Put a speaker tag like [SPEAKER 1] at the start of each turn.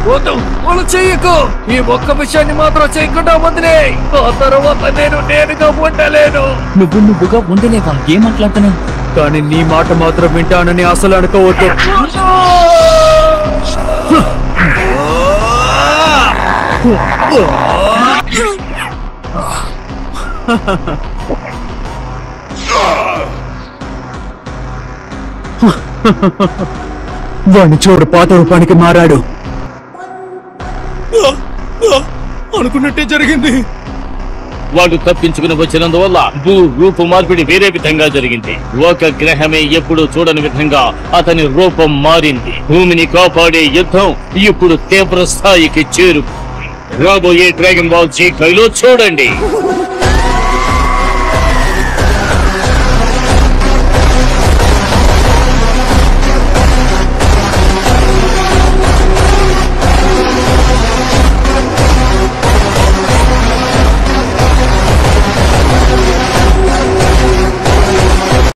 [SPEAKER 1] వద్దు, వాళ్ళు చెయ్యకు. ఈ ఒక్క విషయాన్ని మాత్రం చేయకుండా వదిలే. ఆ తర్వాత నేనుగా ఉండలేను.
[SPEAKER 2] నువ్వుగా ఉండలేవా? ఏం మాట్లాడుతున్నావు?
[SPEAKER 1] కానీ నీ మాట మాత్రం వింటానని అసలు అనుకోవద్దు. వాణ్ణి చూడు, పాత రూపానికి మారాడు.
[SPEAKER 3] అనుకున్నట్టే జరిగింది.
[SPEAKER 4] వాడు తప్పించుకుని వచ్చినందువల్ల భూ రూపు మార్పిడి వేరే విధంగా జరిగింది. ఒక గ్రహమే ఎప్పుడు చూడని విధంగా అతని రూపం మారింది. భూమిని కాపాడే యుద్ధం ఇప్పుడు తీవ్ర స్థాయికి చేరు. రాబోయే డ్రాగన్ బాల్ జీ కైలో చూడండి.